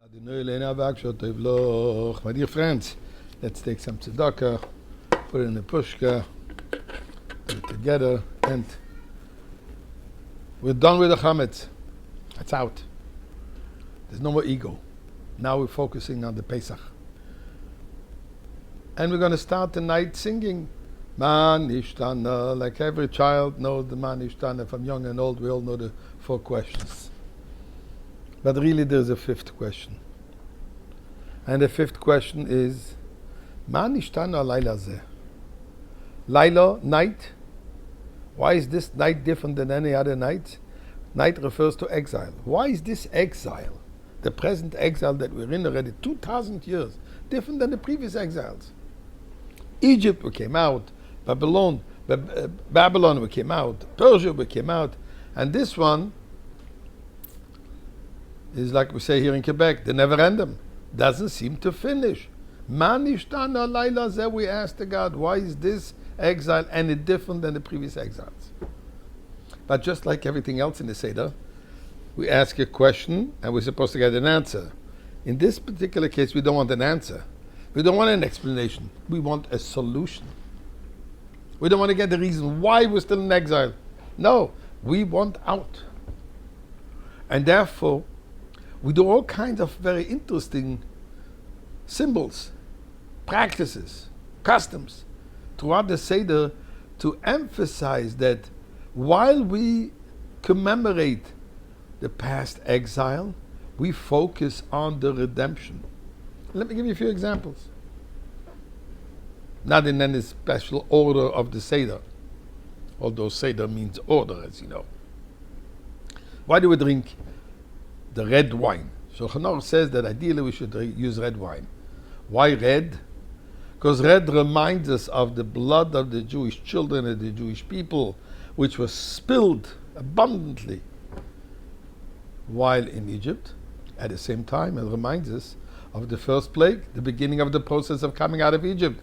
My dear friends, let's take some tzedakah, put it in a pushka, put it together, and we're done with the chametz. It's out. There's no more ego. Now we're focusing on the Pesach. And we're going to start the night singing Man Ishtana, like every child knows the Man Ishtana, from young and old, we all know the 4 questions. But really there's a 5th question. And the 5th question is, Man Ishtana Laila Zeh. Laila, night. Why is this night different than any other night? Night refers to exile. Why is this exile, the present exile that we're in already 2,000 years, different than the previous exiles? Egypt we came out, Babylon we came out, Persia we came out, and this one is like we say here in Quebec, the never-ending. Doesn't seem to finish. Man Ishtana Laila Zeh, we asked the God, why is this exile any different than the previous exiles? But just like everything else in the Seder, we ask a question and we're supposed to get an answer. In this particular case, we don't want an answer. We don't want an explanation. We want a solution. We don't want to get the reason why we're still in exile. No, we want out. And therefore, we do all kinds of very interesting symbols, practices, customs throughout the Seder to emphasize that while we commemorate the past exile, we focus on the redemption. Let me give you a few examples. Not in any special order of the Seder, although Seder means order, as you know. Why do we drink the red wine? Shulchan Aruch says that ideally we should use red wine. Why red? Because red reminds us of the blood of the Jewish children and the Jewish people, which was spilled abundantly while in Egypt. At the same time, it reminds us of the first plague, the beginning of the process of coming out of Egypt,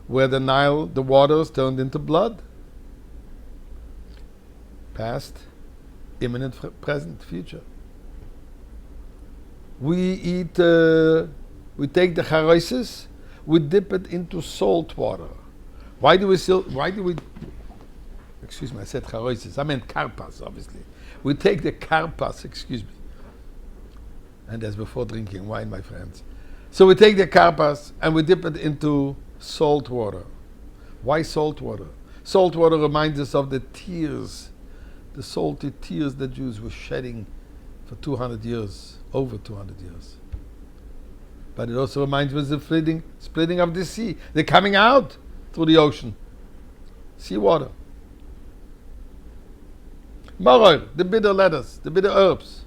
where the Nile, the waters turned into blood. Past, imminent, present, future. We take the charoises, we dip it into salt water. Excuse me, I said charoises, I meant karpas, obviously. We take the karpas, excuse me. And that's before drinking wine, my friends. So we take the karpas and we dip it into salt water. Why salt water? Salt water reminds us of the tears, the salty tears the Jews were shedding for 200 years, over 200 years. But it also reminds us of the splitting of the sea. They're coming out through the ocean. Seawater. Maror, the bitter lettuce, the bitter herbs.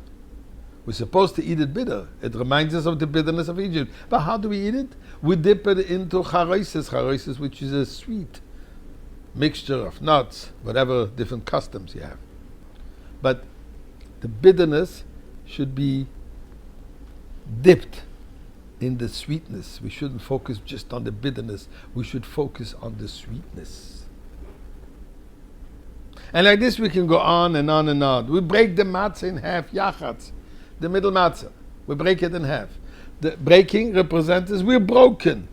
We're supposed to eat it bitter. It reminds us of the bitterness of Egypt. But how do we eat it? We dip it into charoises, which is a sweet mixture of nuts, whatever different customs you have. But the bitterness should be dipped in the sweetness. We shouldn't focus just on the bitterness. We should focus on the sweetness. And like this we can go on and on and on. We break the matzah in half, yachatz, the middle matzah. We break it in half. The breaking represents us, we're broken.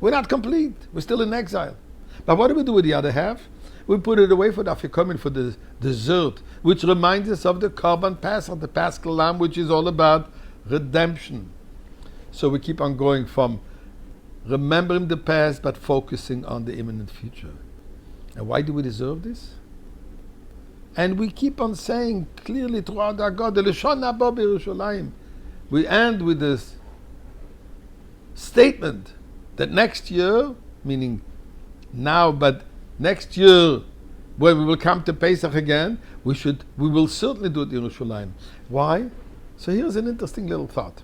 We're not complete. We're still in exile. But what do we do with the other half? We put it away for the afikomen, for the dessert, which reminds us of the Korban Pesach, the Paschal Lamb, which is all about redemption. So we keep on going from remembering the past, but focusing on the imminent future. And why do we deserve this? And we keep on saying clearly throughout our God, the Leshon Haba b'Yerushalayim. We end with this statement that next year, meaning now, but next year, when we will come to Pesach again, we will certainly do it in Yerushalayim. Why? So here's an interesting little thought.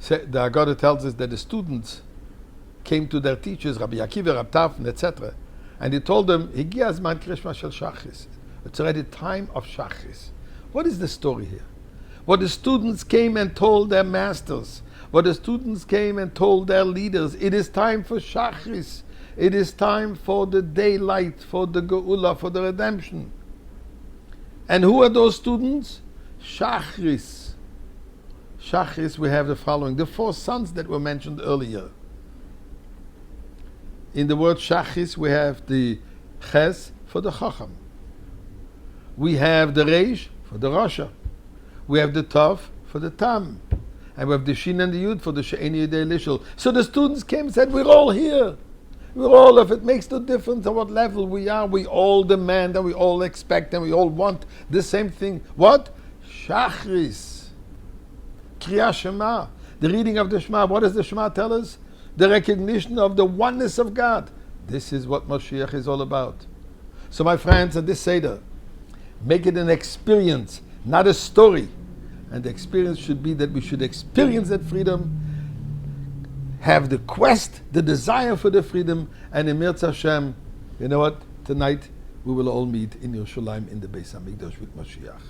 The Haggadah tells us that the students came to their teachers, Rabbi Akiva, Rabbi Tafn, etc., and he told them, Higia Zman Krishma Shel Shachris. It's already time of Shachris. What is the story here? What the students came and told their masters, what the students came and told their leaders, it is time for Shachris. It is time for the daylight, for the Geula, for the redemption. And who are those students? Shachris. Shachris, we have the following. The 4 sons that were mentioned earlier. In the word Shachris, we have the Ches for the Chacham. We have the Reish for the Rasha. We have the Tov for the Tam. And we have the Shin and the Yud for the She'eni Yidei Lishul. So the students came and said, we're all here. We're all, if it makes no difference at what level we are, we all demand and we all expect and we all want the same thing. What? Shachris. Kriyas Shema. The reading of the Shema. What does the Shema tell us? The recognition of the oneness of God. This is what Mashiach is all about. So my friends, at this Seder, make it an experience, not a story. And the experience should be that we should experience that freedom, have the quest, the desire for the freedom, and in Mirz Hashem, you know what? Tonight we will all meet in Yerushalayim in the Beis HaMikdash with Mashiach.